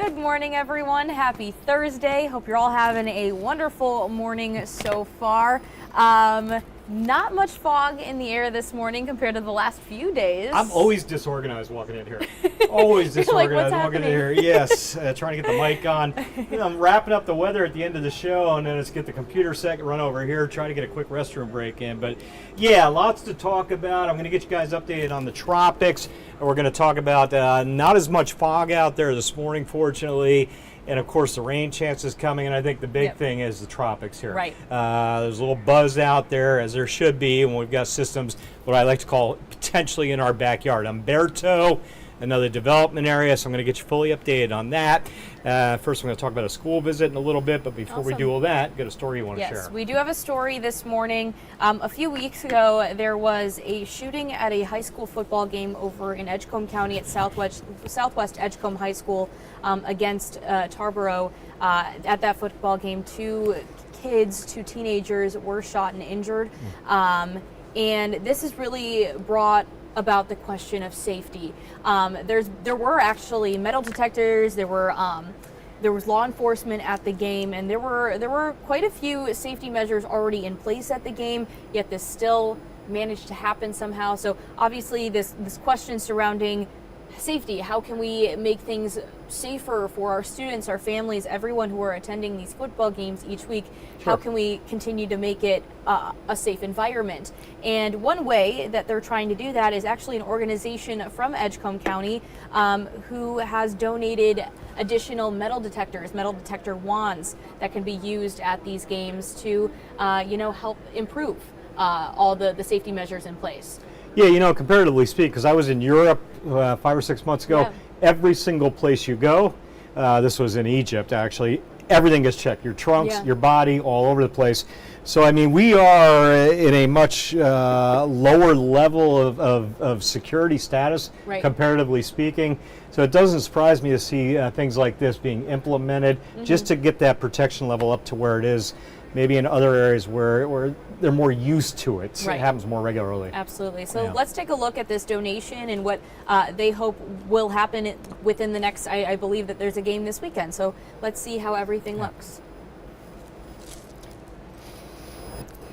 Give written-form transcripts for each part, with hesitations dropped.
Good morning, everyone. Happy Thursday. Hope you're all having a wonderful morning so far. Not much fog in the air this morning compared to the last few days. I'm always disorganized walking in here. Always disorganized like, walking in here. Yes, trying to get the mic on. I'm wrapping up the weather at the end of the show, and then let's get the computer set, run over here, try to get a quick restroom break in. But yeah, lots to talk about. I'm going to get you guys updated on the tropics. We're going to talk about not as much fog out there this morning, fortunately. And of course, the rain chances coming, and I think the big thing is the tropics here. Right. There's a little buzz out there, as there should be, when we've got systems, what I like to call potentially in our backyard. Humberto, another development area, so I'm going to get you fully updated on that. First, I'm going to talk about a school visit in a little bit, but before we do all that, got a story you want to share. Yes, we do have a story this morning. A few weeks ago, there was a shooting at a high school football game over in Edgecombe County at Southwest Edgecombe High School against Tarboro. At that football game, two teenagers were shot and injured. And this has really brought about the question of safety. There were actually metal detectors. There was law enforcement at the game, and there were quite a few safety measures already in place at the game. Yet this still managed to happen somehow. So obviously, this question surrounding safety. How can we make things safer for our students, our families, everyone who are attending these football games each week? Sure. How can we continue to make it a safe environment? And one way that they're trying to do that is actually an organization from Edgecombe County who has donated additional metal detector wands that can be used at these games to help improve all the safety measures in place. Yeah, comparatively speaking, because I was in Europe 5 or 6 months ago, every single place you go, this was in Egypt actually, everything gets checked. Your trunks, your body, all over the place. So, I mean, we are in a much lower level of security status, comparatively speaking. So it doesn't surprise me to see things like this being implemented just to get that protection level up to where it is. Maybe in other areas where they're more used to it. It happens more regularly. Absolutely. So let's take a look at this donation and what they hope will happen within the next, I believe that there's a game this weekend. So let's see how everything looks.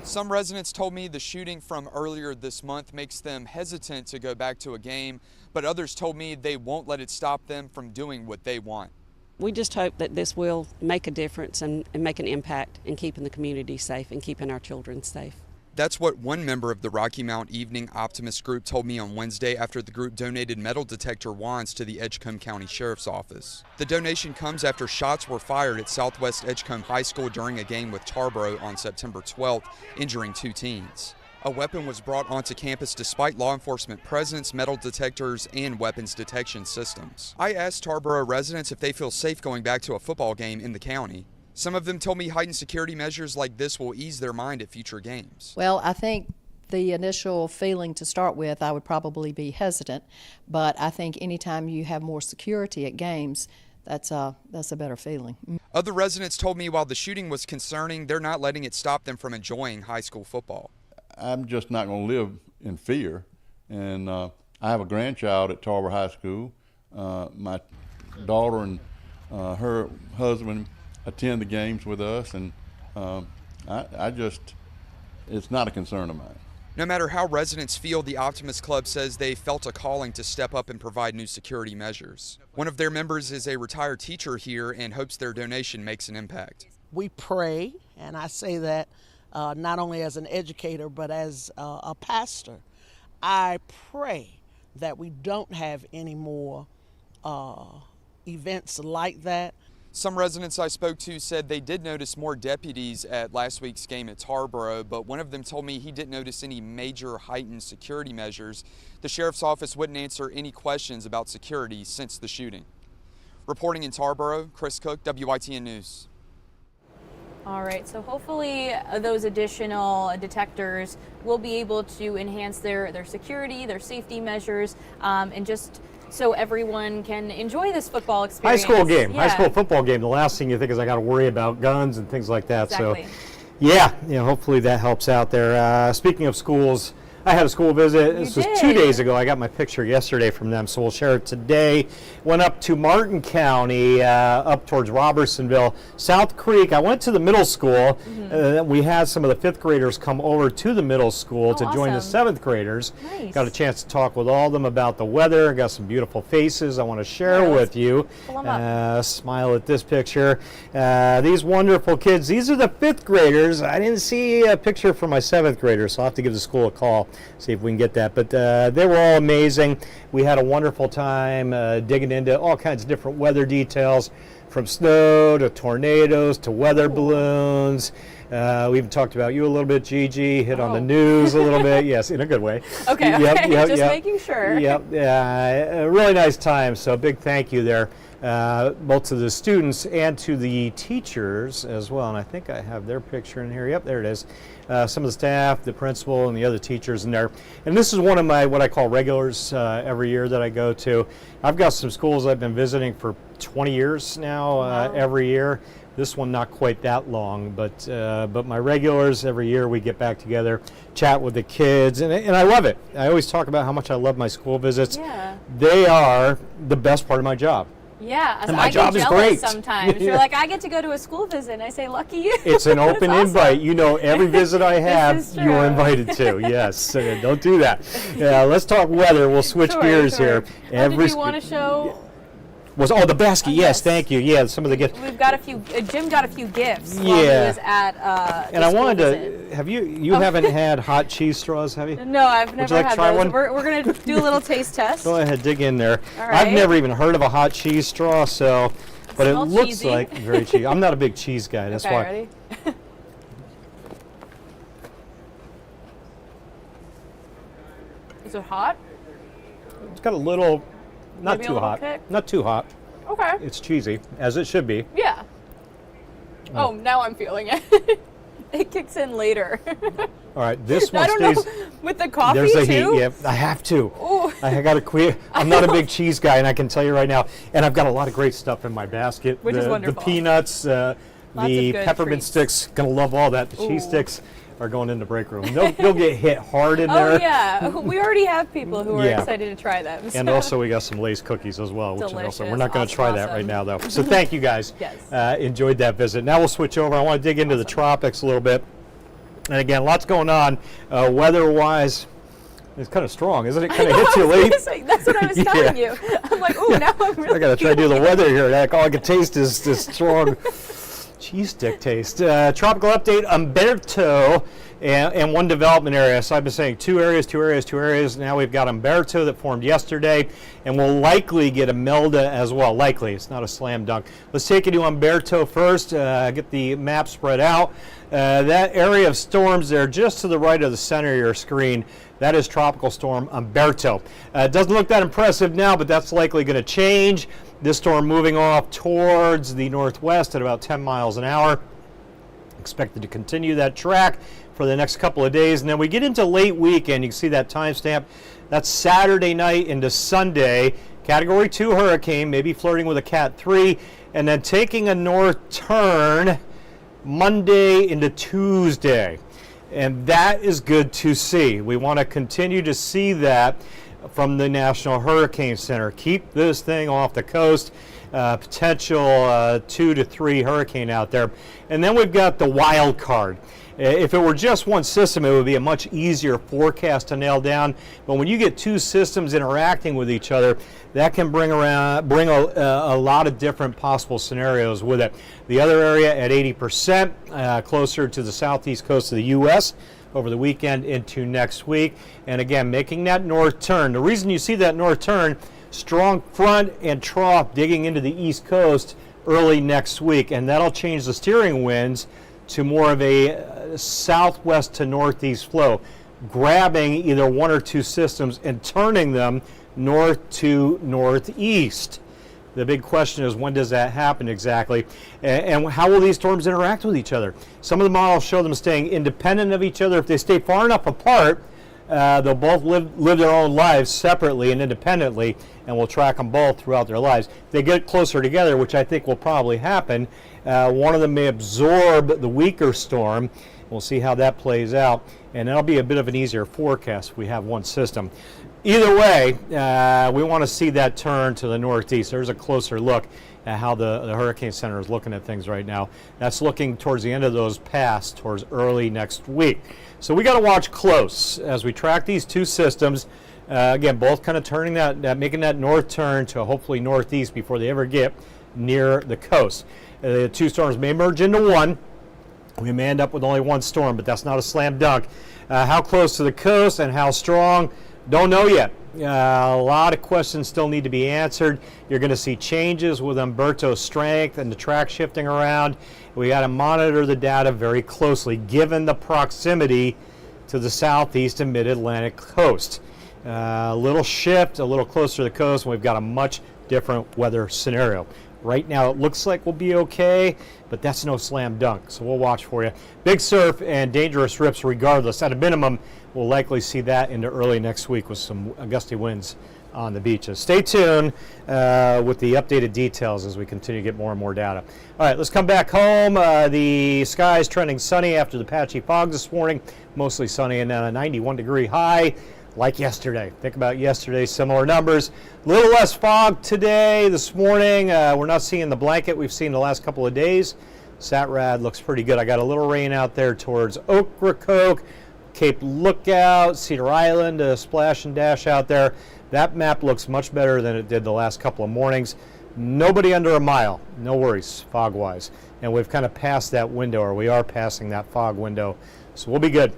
Some residents told me the shooting from earlier this month makes them hesitant to go back to a game, but others told me they won't let it stop them from doing what they want. We just hope that this will make a difference and make an impact in keeping the community safe and keeping our children safe. That's what one member of the Rocky Mount Evening Optimist group told me on Wednesday after the group donated metal detector wands to the Edgecombe County Sheriff's Office. The donation comes after shots were fired at Southwest Edgecombe High School during a game with Tarboro on September 12th, injuring 2 teens. A weapon was brought onto campus despite law enforcement presence, metal detectors, and weapons detection systems. I asked Tarboro residents if they feel safe going back to a football game in the county. Some of them told me heightened security measures like this will ease their mind at future games. Well, I think the initial feeling to start with, I would probably be hesitant, but I think anytime you have more security at games, that's a better feeling. Other residents told me while the shooting was concerning, they're not letting it stop them from enjoying high school football. I'm just not going to live in fear, and I have a grandchild at Tarboro High School. My daughter and her husband attend the games with us, and it's not a concern of mine. No matter how residents feel, the Optimist Club says they felt a calling to step up and provide new security measures. One of their members is a retired teacher here and hopes their donation makes an impact. We pray, and I say that not only as an educator, but as a pastor. I pray that we don't have any more events like that. Some residents I spoke to said they did notice more deputies at last week's game at Tarboro, but one of them told me he didn't notice any major heightened security measures. The sheriff's office wouldn't answer any questions about security since the shooting. Reporting in Tarboro, Chris Cook, WITN News. All right, so hopefully those additional detectors will be able to enhance their security, their safety measures, and just so everyone can enjoy this football experience. High school game, high school football game. The last thing you think is I got to worry about guns and things like that. Exactly. So, yeah, hopefully that helps out there. Speaking of schools, I had a school visit. You This was did. 2 days ago. I got my picture yesterday from them, so we'll share it today. Went up to Martin County, up towards Robertsonville, South Creek. I went to the middle school. We had some of the 5th graders come over to the middle school to join the awesome. 7th graders. Nice. Got a chance to talk with all of them about the weather. Got some beautiful faces I want to share Yeah, with you. pull 'em up. Smile at this picture. These wonderful kids. These are the 5th graders. I didn't see a picture for my 7th graders, so I'll have to give the school a call, see if we can get that. But they were all amazing. We had a wonderful time digging into all kinds of different weather details, from snow to tornadoes to weather balloons. We even talked about you a little bit, Gigi, hit on the news a little bit. Yes, in a good way. Okay, just making sure. Yep, a really nice time, so big thank you there, both to the students and to the teachers as well. And I think I have their picture in here. Yep, there it is. Some of the staff, the principal, and the other teachers in there. And this is one of my, what I call regulars every year that I go to. I've got some schools I've been visiting for 20 years now, every year. This one not quite that long, but my regulars every year we get back together, chat with the kids, and I love it. I always talk about how much I love my school visits. Yeah. They are the best part of my job. Yeah, And my I job get is jealous great. sometimes. You're like, I get to go to a school visit, and I say, lucky you. It's an open That's invite. awesome. You know, every visit I have, is you're true. invited to. Yes, don't do that. Let's talk weather. We'll switch gears here. Did you want to show? The basket? Yes, Yes. thank you. Yeah, some of the gifts. We've got a few. Jim got a few gifts while he Yeah. was at. And the I school wanted visit. to. Have you haven't had hot cheese straws, have you? No, I've you never like to had try those. one? We're gonna do a little taste test. Go ahead, dig in there. All I've right. never even heard of a hot cheese straw, so, but it Smells looks cheesy. like very cheesy. I'm not a big cheese guy. That's Okay, why. ready? Is it hot? It's got a little, not Maybe a too little hot, kick? not too hot. Okay. It's cheesy, as it should be. Yeah. Oh, now I'm feeling it. It kicks in later. All right, this one I don't know. stays. With the coffee There's the too. heat. Yep, I have to. Ooh. I got to quit. I'm not a big cheese guy, and I can tell you right now. And I've got a lot of great stuff in my basket. Which is the wonderful. peanuts, the of good peppermint treats. sticks. Gonna love all that. The cheese Ooh. sticks are going in the break room. They'll get hit hard in there. Oh yeah, we already have people who are Yeah. excited to try them. And so. also we got some Lay's cookies as well, which are also, Delicious. we're not going to Awesome, try that awesome. right now though. So thank you guys. Yes. Enjoyed that visit. Now we'll switch over. I want to dig into the tropics a little bit. And again, lots going on weather-wise. It's kind of strong, isn't it? Kind of hits you late. That's what I was telling you. I'm like, ooh, now I'm really. I got to try to do the weather here. Like, all I can taste is this strong cheese stick taste. Tropical update, Humberto, and one development area. So I've been saying two areas. Now we've got Humberto that formed yesterday, and we'll likely get Imelda as well. Likely, it's not a slam dunk. Let's take you to Humberto first, get the map spread out. That area of storms there just to the right of the center of your screen, that is Tropical Storm Humberto. It doesn't look that impressive now, but that's likely going to change. This storm moving off towards the northwest at about 10 miles an hour. Expected to continue that track for the next couple of days. And then we get into late weekend. You can see that timestamp. That's Saturday night into Sunday. Category 2 hurricane, maybe flirting with a Cat 3. And then taking a north turn Monday into Tuesday. And that is good to see. We want to continue to see that from the National Hurricane Center. Keep this thing off the coast. Potential 2 to 3 hurricane out there. And then we've got the wild card. If it were just one system, it would be a much easier forecast to nail down. But when you get two systems interacting with each other, that can bring a lot of different possible scenarios with it. The other area at 80%, closer to the southeast coast of the U.S. over the weekend into next week. And again, making that north turn. The reason you see that north turn, strong front and trough digging into the east coast early next week. And that'll change the steering winds to more of a southwest to northeast flow, grabbing either one or two systems and turning them north to northeast. The big question is, when does that happen exactly? And how will these storms interact with each other? Some of the models show them staying independent of each other. If they stay far enough apart, they'll both live their own lives separately and independently, and we'll track them both throughout their lives. If they get closer together, which I think will probably happen, one of them may absorb the weaker storm, We'll see how that plays out, and that'll be a bit of an easier forecast if we have one system. Either way, we want to see that turn to the northeast. There's a closer look at how the Hurricane Center is looking at things right now. That's looking towards the end of those paths, towards early next week. So we got to watch close as we track these two systems. Again, both kind of turning making that north turn to hopefully northeast before they ever get near the coast. The two storms may merge into one. We may end up with only one storm, but that's not a slam dunk. How close to the coast and how strong, don't know yet. A lot of questions still need to be answered. You're going to see changes with Humberto's strength and the track shifting around. We got to monitor the data very closely given the proximity to the southeast and mid-Atlantic coast. A little shift, a little closer to the coast, and we've got a much different weather scenario. Right now it looks like we'll be okay, but that's no slam dunk, so we'll watch for you. Big surf and dangerous rips regardless. At a minimum, we'll likely see that into early next week with some gusty winds on the beaches. Stay tuned with the updated details as we continue to get more and more data. All right, let's come back home. The sky is trending sunny after the patchy fog this morning. Mostly sunny and a 91-degree high. Like yesterday. Think about yesterday, similar numbers. A little less fog today, this morning. We're not seeing the blanket we've seen the last couple of days. Satrad looks pretty good. I got a little rain out there towards Ocracoke, Cape Lookout, Cedar Island, a splash and dash out there. That map looks much better than it did the last couple of mornings. Nobody under a mile. No worries, fog-wise. And we've kind of passed that window, or we are passing that fog window. So we'll be good.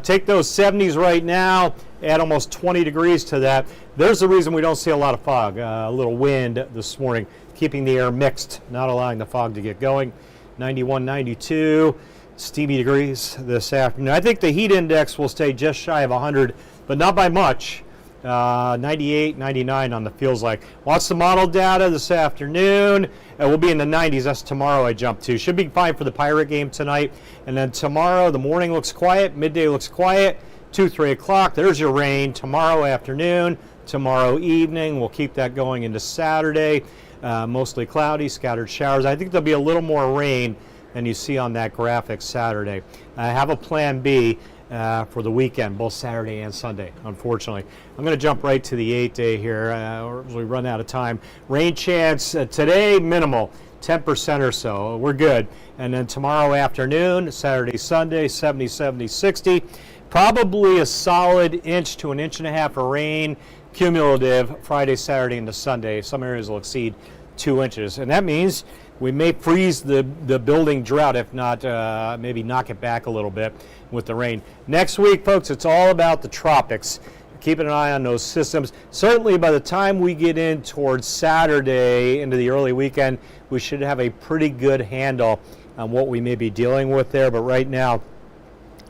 Take those 70s right now, add almost 20 degrees to that. There's the reason we don't see a lot of fog. A little wind this morning, keeping the air mixed, not allowing the fog to get going. 91, 92, steamy degrees this afternoon. I think the heat index will stay just shy of 100, but not by much. 98, 99 on the feels like. Watch the model data this afternoon. We'll be in the 90s. That's tomorrow I jump to. Should be fine for the Pirate game tonight. And then tomorrow, the morning looks quiet. Midday looks quiet. 2, 3 o'clock, there's your rain. Tomorrow afternoon, tomorrow evening. We'll keep that going into Saturday. Mostly cloudy, scattered showers. I think there'll be a little more rain than you see on that graphic Saturday. I have a plan B. For the weekend, both Saturday and Sunday, unfortunately. I'm going to jump right to the 8-day here as we run out of time. Rain chance today, minimal, 10% or so. We're good. And then tomorrow afternoon, Saturday, Sunday, 70, 70, 60. Probably a solid inch to an inch and a half of rain, cumulative, Friday, Saturday, into Sunday. Some areas will exceed 2 inches. And that means we may freeze the building drought, if not maybe knock it back a little bit with the rain. Next week, folks, it's all about the tropics. Keeping an eye on those systems. Certainly by the time we get in towards Saturday into the early weekend, we should have a pretty good handle on what we may be dealing with there. But right now,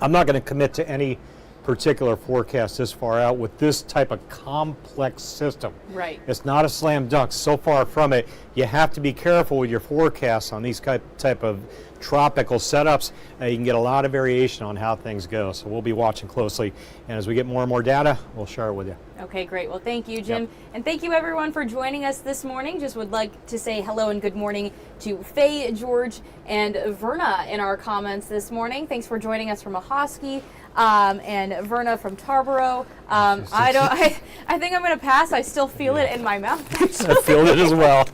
I'm not going to commit to any particular forecast this far out with this type of complex system. Right. It's not a slam dunk. So far from it, you have to be careful with your forecasts on these type of tropical setups. You can get a lot of variation on how things go. So we'll be watching closely. And as we get more and more data, we'll share it with you. Okay, great. Well, thank you, Jim. Yep. And thank you, everyone, for joining us this morning. Just would like to say hello and good morning to Faye, George, and Verna in our comments this morning. Thanks for joining us from Ahoskie. And Verna from Tarboro. I think I'm going to pass. I still feel it in my mouth. I feel it as well.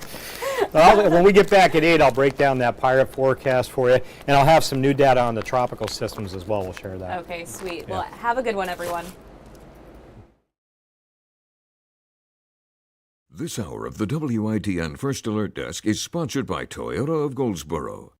When we get back at 8, I'll break down that pirate forecast for you, and I'll have some new data on the tropical systems as well. We'll share that. Okay, sweet. Yeah. Well, have a good one, everyone. This hour of the WITN First Alert Desk is sponsored by Toyota of Goldsboro.